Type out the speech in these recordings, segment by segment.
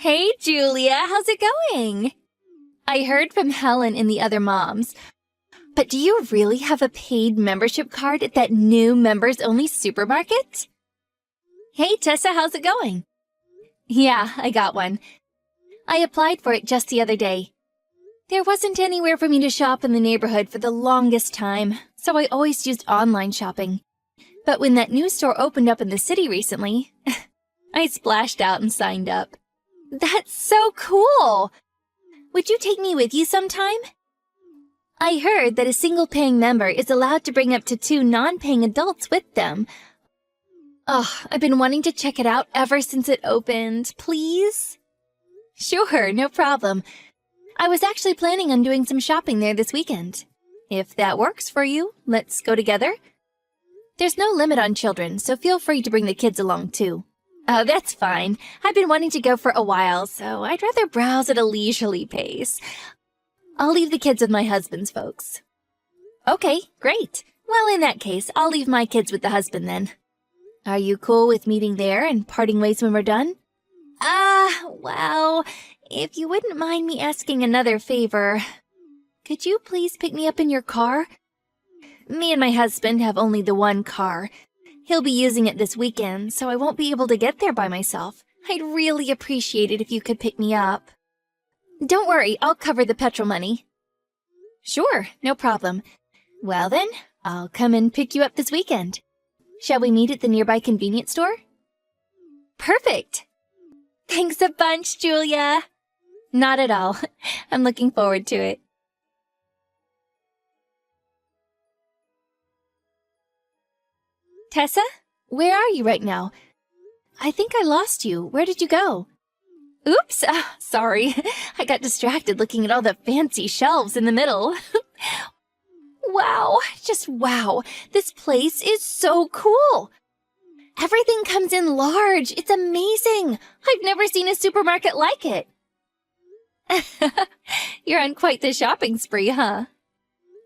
Hey, Julia, how's it going? I heard from Helen and the other moms. But do you really have a paid membership card at that new members-only supermarket? Hey, Tessa, how's it going? Yeah, I got one. I applied for it just the other day. There wasn't anywhere for me to shop in the neighborhood for the longest time, so I always used online shopping. But when that new store opened up in the city recently, I splashed out and signed up. That's so cool! Would you take me with you sometime? I heard that a single-paying member is allowed to bring up to 2 non-paying adults with them. I've been wanting to check it out ever since it opened. Please? Sure, no problem. I was actually planning on doing some shopping there this weekend. If that works for you, let's go together. There's no limit on children, so feel free to bring the kids along too. Oh, that's fine. I've been wanting to go for a while, so I'd rather browse at a leisurely pace. I'll leave the kids with my husband's folks. Okay, great. Well, in that case, I'll leave my kids with the husband then. Are you cool with meeting there and parting ways when we're done? Well, if you wouldn't mind me asking another favor, could you please pick me up in your car? Me and my husband have only the one car. He'll be using it this weekend, so I won't be able to get there by myself. I'd really appreciate it if you could pick me up. Don't worry, I'll cover the petrol money. Sure, no problem. Well then, I'll come and pick you up this weekend. Shall we meet at the nearby convenience store? Perfect! Thanks a bunch, Julia! Not at all. I'm looking forward to it. Tessa, where are you right now? I think I lost you. Where did you go? Oops, sorry. I got distracted looking at all the fancy shelves in the middle. Wow, just wow. This place is so cool. Everything comes in large. It's amazing. I've never seen a supermarket like it. You're on quite the shopping spree, huh?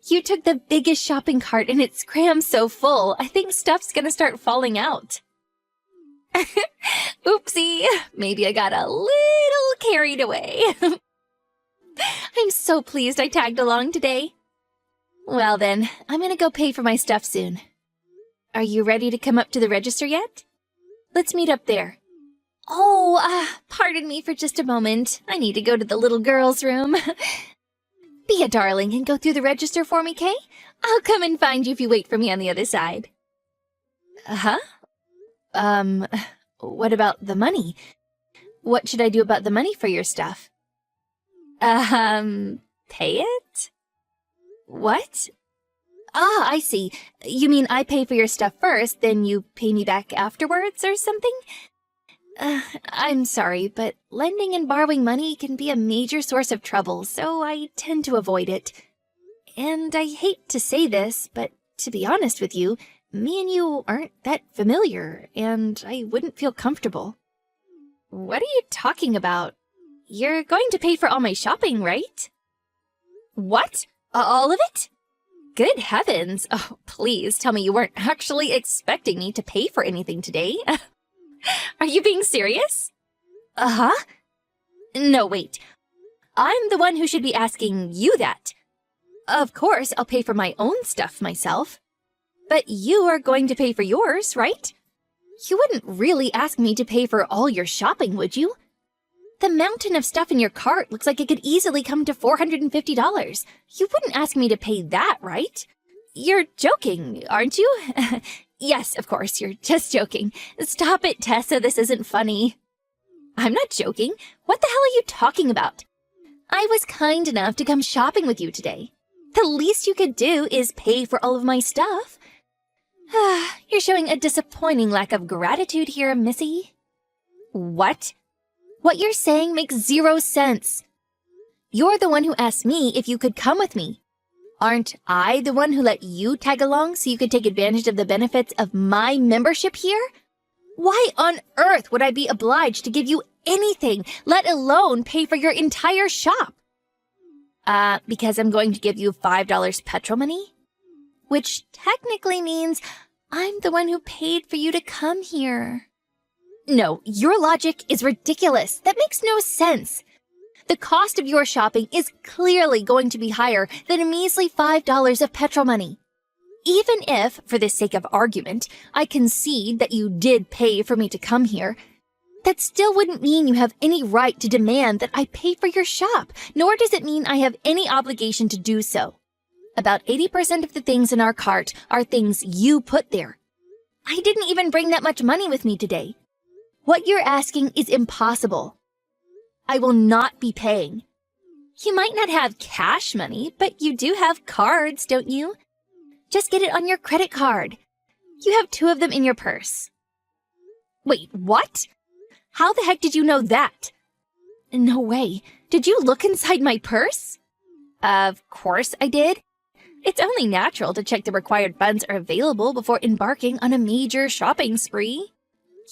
You took the biggest shopping cart and it's crammed so full, I think stuff's gonna start falling out. Oopsie, maybe I got a little carried away. I'm so pleased I tagged along today. Well then, I'm gonna go pay for my stuff soon. Are you ready to come up to the register yet? Let's meet up there. Pardon me for just a moment. I need to go to the little girl's room. Be a darling and go through the register for me, Kay? I'll come and find you if you wait for me on the other side. Huh? What about the money? What should I do about the money for your stuff? Pay it? What? I see. You mean I pay for your stuff first, then you pay me back afterwards or something? I'm sorry, but lending and borrowing money can be a major source of trouble, so I tend to avoid it. And I hate to say this, but to be honest with you, me and you aren't that familiar, and I wouldn't feel comfortable. What are you talking about? You're going to pay for all my shopping, right? What? All of it? Good heavens! Oh, please tell me you weren't actually expecting me to pay for anything today. Are you being serious? Uh-huh. No, wait. I'm the one who should be asking you that. Of course, I'll pay for my own stuff myself. But you are going to pay for yours, right? You wouldn't really ask me to pay for all your shopping, would you? The mountain of stuff in your cart looks like it could easily come to $450. You wouldn't ask me to pay that, right? You're joking, aren't you? Yes, of course, you're just joking. Stop it, Tessa, this isn't funny. I'm not joking. What the hell are you talking about? I was kind enough to come shopping with you today. The least you could do is pay for all of my stuff. You're showing a disappointing lack of gratitude here, Missy. What? What you're saying makes zero sense. You're the one who asked me if you could come with me. Aren't I the one who let you tag along so you could take advantage of the benefits of my membership here? Why on earth would I be obliged to give you anything, let alone pay for your entire shop? Because I'm going to give you $5 petrol money? Which technically means I'm the one who paid for you to come here. No, your logic is ridiculous. That makes no sense. The cost of your shopping is clearly going to be higher than a measly $5 of petrol money. Even if, for the sake of argument, I concede that you did pay for me to come here, that still wouldn't mean you have any right to demand that I pay for your shop, nor does it mean I have any obligation to do so. About 80% of the things in our cart are things you put there. I didn't even bring that much money with me today. What you're asking is impossible. I will not be paying. You might not have cash money, but you do have cards, don't you? Just get it on your credit card. You have 2 of them in your purse. Wait, what? How the heck did you know that? No way. Did you look inside my purse? Of course I did. It's only natural to check the required funds are available before embarking on a major shopping spree.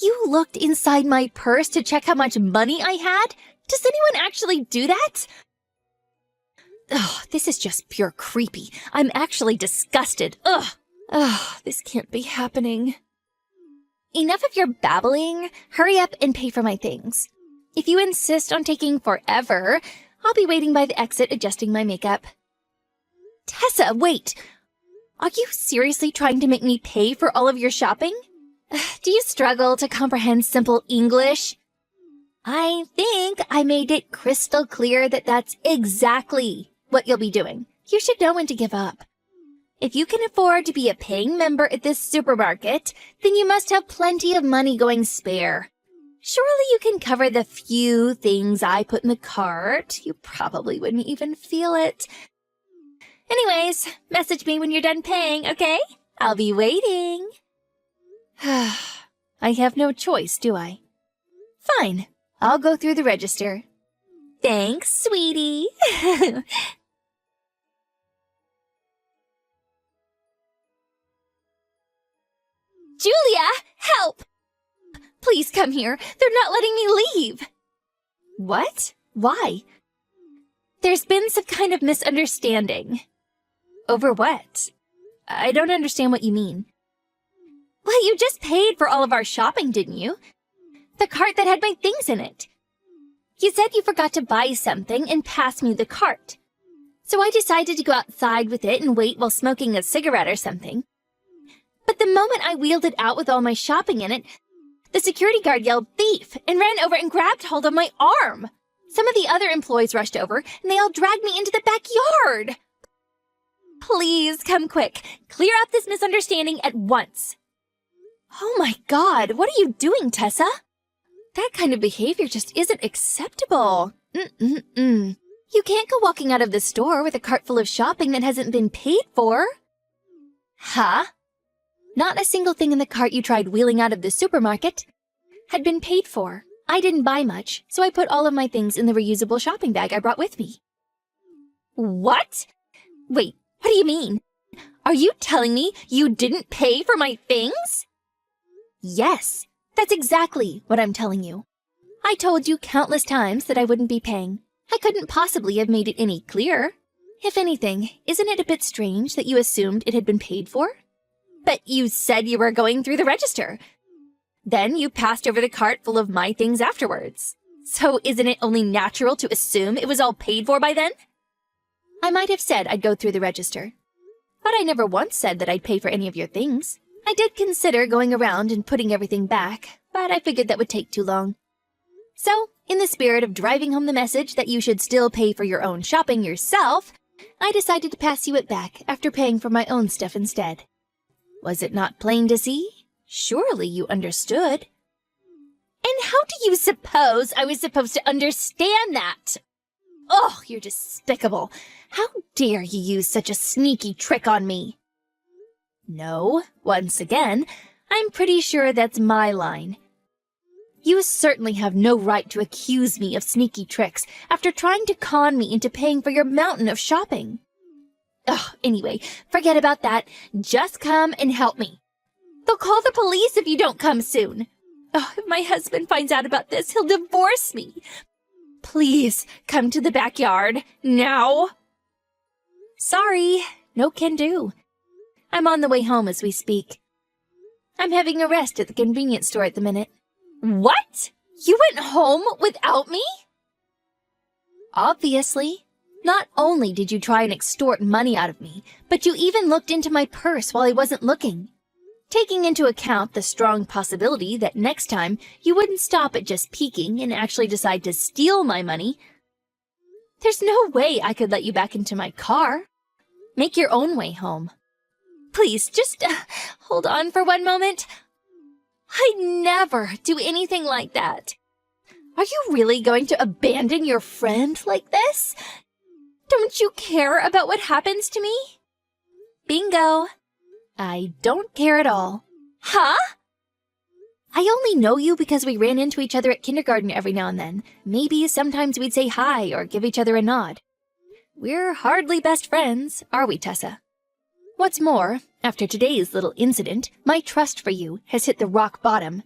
You looked inside my purse to check how much money I had? Does anyone actually do that? Ugh, this is just pure creepy. I'm actually disgusted. Ugh, this can't be happening. Enough of your babbling. Hurry up and pay for my things. If you insist on taking forever, I'll be waiting by the exit adjusting my makeup. Tessa, wait! Are you seriously trying to make me pay for all of your shopping? Do you struggle to comprehend simple English? I think I made it crystal clear that that's exactly what you'll be doing. You should know when to give up. If you can afford to be a paying member at this supermarket, then you must have plenty of money going spare. Surely you can cover the few things I put in the cart. You probably wouldn't even feel it. Anyways, message me when you're done paying, okay? I'll be waiting. I have no choice, do I? Fine. I'll go through the register. Thanks, sweetie. Julia, help! Please come here. They're not letting me leave. What? Why? There's been some kind of misunderstanding. Over what? I don't understand what you mean. Well, you just paid for all of our shopping, didn't you? The cart that had my things in it. You said you forgot to buy something and pass me the cart. So I decided to go outside with it and wait while smoking a cigarette or something. But the moment I wheeled it out with all my shopping in it, the security guard yelled thief and ran over and grabbed hold of my arm. Some of the other employees rushed over and they all dragged me into the backyard. Please come quick. Clear up this misunderstanding at once. Oh my God, what are you doing, Tessa? That kind of behavior just isn't acceptable. You can't go walking out of the store with a cart full of shopping that hasn't been paid for. Huh? Not a single thing in the cart you tried wheeling out of the supermarket had been paid for. I didn't buy much, so I put all of my things in the reusable shopping bag I brought with me. What? Wait, what do you mean? Are you telling me you didn't pay for my things? Yes, that's exactly what I'm telling you. I told you countless times that I wouldn't be paying. I couldn't possibly have made it any clearer. If anything, isn't it a bit strange that you assumed it had been paid for? But you said you were going through the register. Then you passed over the cart full of my things afterwards. So isn't it only natural to assume it was all paid for by then? I might have said I'd go through the register, but I never once said that I'd pay for any of your things. I did consider going around and putting everything back, but I figured that would take too long. So, in the spirit of driving home the message that you should still pay for your own shopping yourself, I decided to pass you it back after paying for my own stuff instead. Was it not plain to see? Surely you understood. And how do you suppose I was supposed to understand that? Oh, you're despicable. How dare you use such a sneaky trick on me? No, once again, I'm pretty sure that's my line. You certainly have no right to accuse me of sneaky tricks after trying to con me into paying for your mountain of shopping. Anyway, forget about that. Just come and help me. They'll call the police if you don't come soon. If my husband finds out about this, he'll divorce me. Please, come to the backyard, now. Sorry, no can do. I'm on the way home as we speak. I'm having a rest at the convenience store at the minute. What? You went home without me? Obviously. Not only did you try and extort money out of me, but you even looked into my purse while I wasn't looking. Taking into account the strong possibility that next time you wouldn't stop at just peeking and actually decide to steal my money, there's no way I could let you back into my car. Make your own way home. Please, just hold on for one moment. I'd never do anything like that. Are you really going to abandon your friend like this? Don't you care about what happens to me? Bingo. I don't care at all. Huh? I only know you because we ran into each other at kindergarten every now and then. Maybe sometimes we'd say hi or give each other a nod. We're hardly best friends, are we, Tessa? What's more, after today's little incident, my trust for you has hit the rock bottom.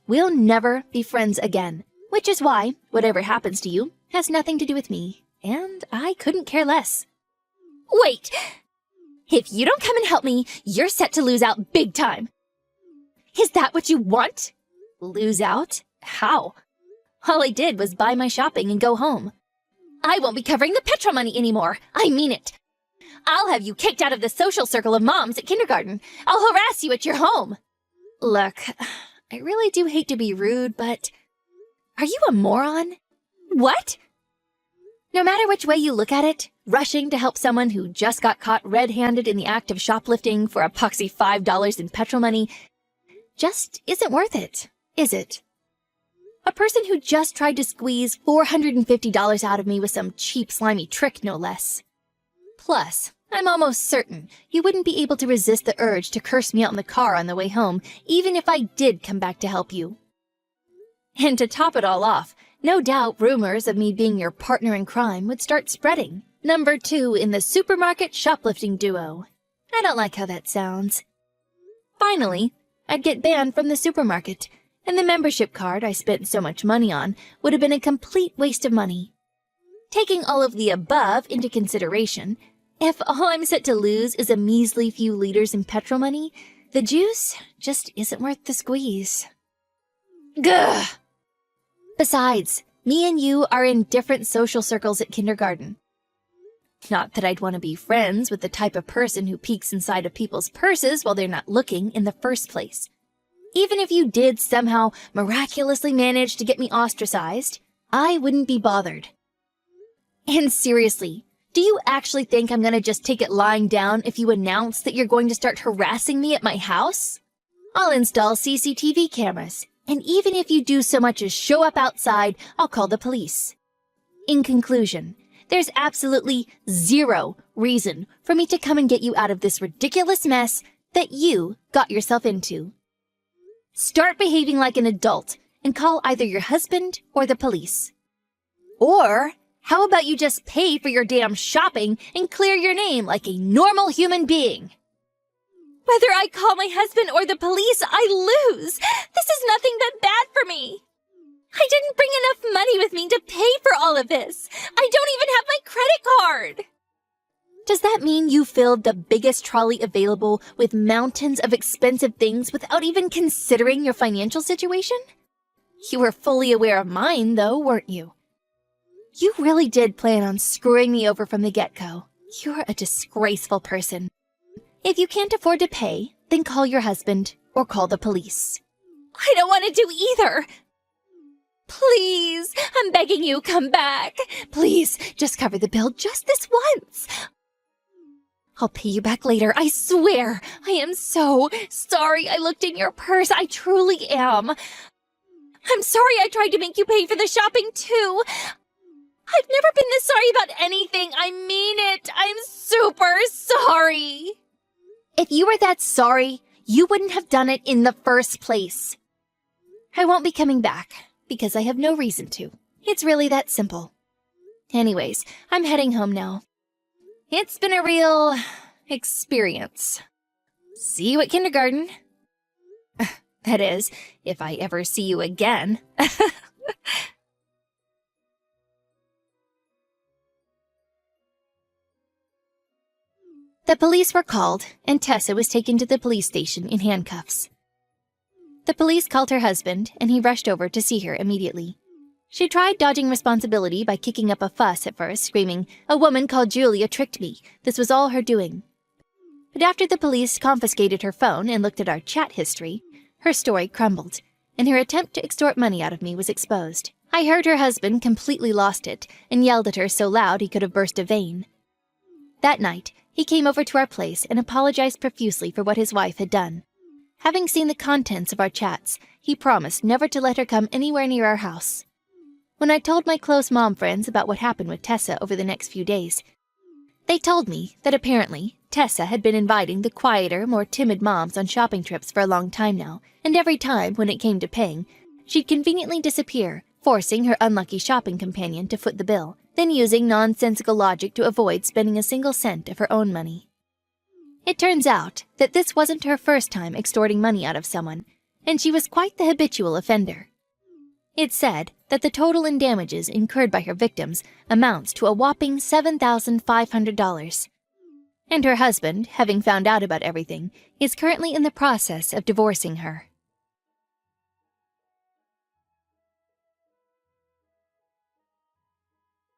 We'll never be friends again, which is why whatever happens to you has nothing to do with me, and I couldn't care less. Wait! If you don't come and help me, you're set to lose out big time. Is that what you want? Lose out? How? All I did was buy my shopping and go home. I won't be covering the petrol money anymore. I mean it. I'll have you kicked out of the social circle of moms at kindergarten. I'll harass you at your home. Look, I really do hate to be rude, but are you a moron? What? No matter which way you look at it, rushing to help someone who just got caught red-handed in the act of shoplifting for a poxy $5 in petrol money just isn't worth it, is it? A person who just tried to squeeze $450 out of me with some cheap, slimy trick, no less. Plus, I'm almost certain you wouldn't be able to resist the urge to curse me out in the car on the way home, even if I did come back to help you. And to top it all off, no doubt rumors of me being your partner in crime would start spreading. Number 2 in the supermarket shoplifting duo. I don't like how that sounds. Finally, I'd get banned from the supermarket, and the membership card I spent so much money on would have been a complete waste of money. Taking all of the above into consideration, if all I'm set to lose is a measly few liters in petrol money, the juice just isn't worth the squeeze. Gah! Besides, me and you are in different social circles at kindergarten. Not that I'd want to be friends with the type of person who peeks inside of people's purses while they're not looking in the first place. Even if you did somehow miraculously manage to get me ostracized, I wouldn't be bothered. And seriously, do you actually think I'm gonna just take it lying down if you announce that you're going to start harassing me at my house? I'll install CCTV cameras, and even if you do so much as show up outside, I'll call the police. In conclusion, there's absolutely zero reason for me to come and get you out of this ridiculous mess that you got yourself into. Start behaving like an adult and call either your husband or the police. Or how about you just pay for your damn shopping and clear your name like a normal human being? Whether I call my husband or the police, I lose. This is nothing but bad for me. I didn't bring enough money with me to pay for all of this. I don't even have my credit card. Does that mean you filled the biggest trolley available with mountains of expensive things without even considering your financial situation? You were fully aware of mine, though, weren't you? You really did plan on screwing me over from the get-go. You're a disgraceful person. If you can't afford to pay, then call your husband or call the police. I don't want to do either. Please, I'm begging you, come back. Please, just cover the bill just this once. I'll pay you back later, I swear. I am so sorry I looked in your purse. I truly am. I'm sorry I tried to make you pay for the shopping, too. I've never been this sorry about anything. I mean it. I'm super sorry. If you were that sorry, you wouldn't have done it in the first place. I won't be coming back, because I have no reason to. It's really that simple. Anyways, I'm heading home now. It's been a real experience. See you at kindergarten. That is, if I ever see you again. The police were called, and Tessa was taken to the police station in handcuffs. The police called her husband, and he rushed over to see her immediately. She tried dodging responsibility by kicking up a fuss at first, screaming, "A woman called Julia tricked me. This was all her doing." But after the police confiscated her phone and looked at our chat history, her story crumbled, and her attempt to extort money out of me was exposed. I heard her husband completely lost it and yelled at her so loud he could have burst a vein. That night, he came over to our place and apologized profusely for what his wife had done. Having seen the contents of our chats, he promised never to let her come anywhere near our house. When I told my close mom friends about what happened with Tessa over the next few days, they told me that apparently Tessa had been inviting the quieter, more timid moms on shopping trips for a long time now, and every time, when it came to paying, she'd conveniently disappear, forcing her unlucky shopping companion to foot the bill, then using nonsensical logic to avoid spending a single cent of her own money. It turns out that this wasn't her first time extorting money out of someone, and she was quite the habitual offender. It's said that the total in damages incurred by her victims amounts to a whopping $7,500. And her husband, having found out about everything, is currently in the process of divorcing her.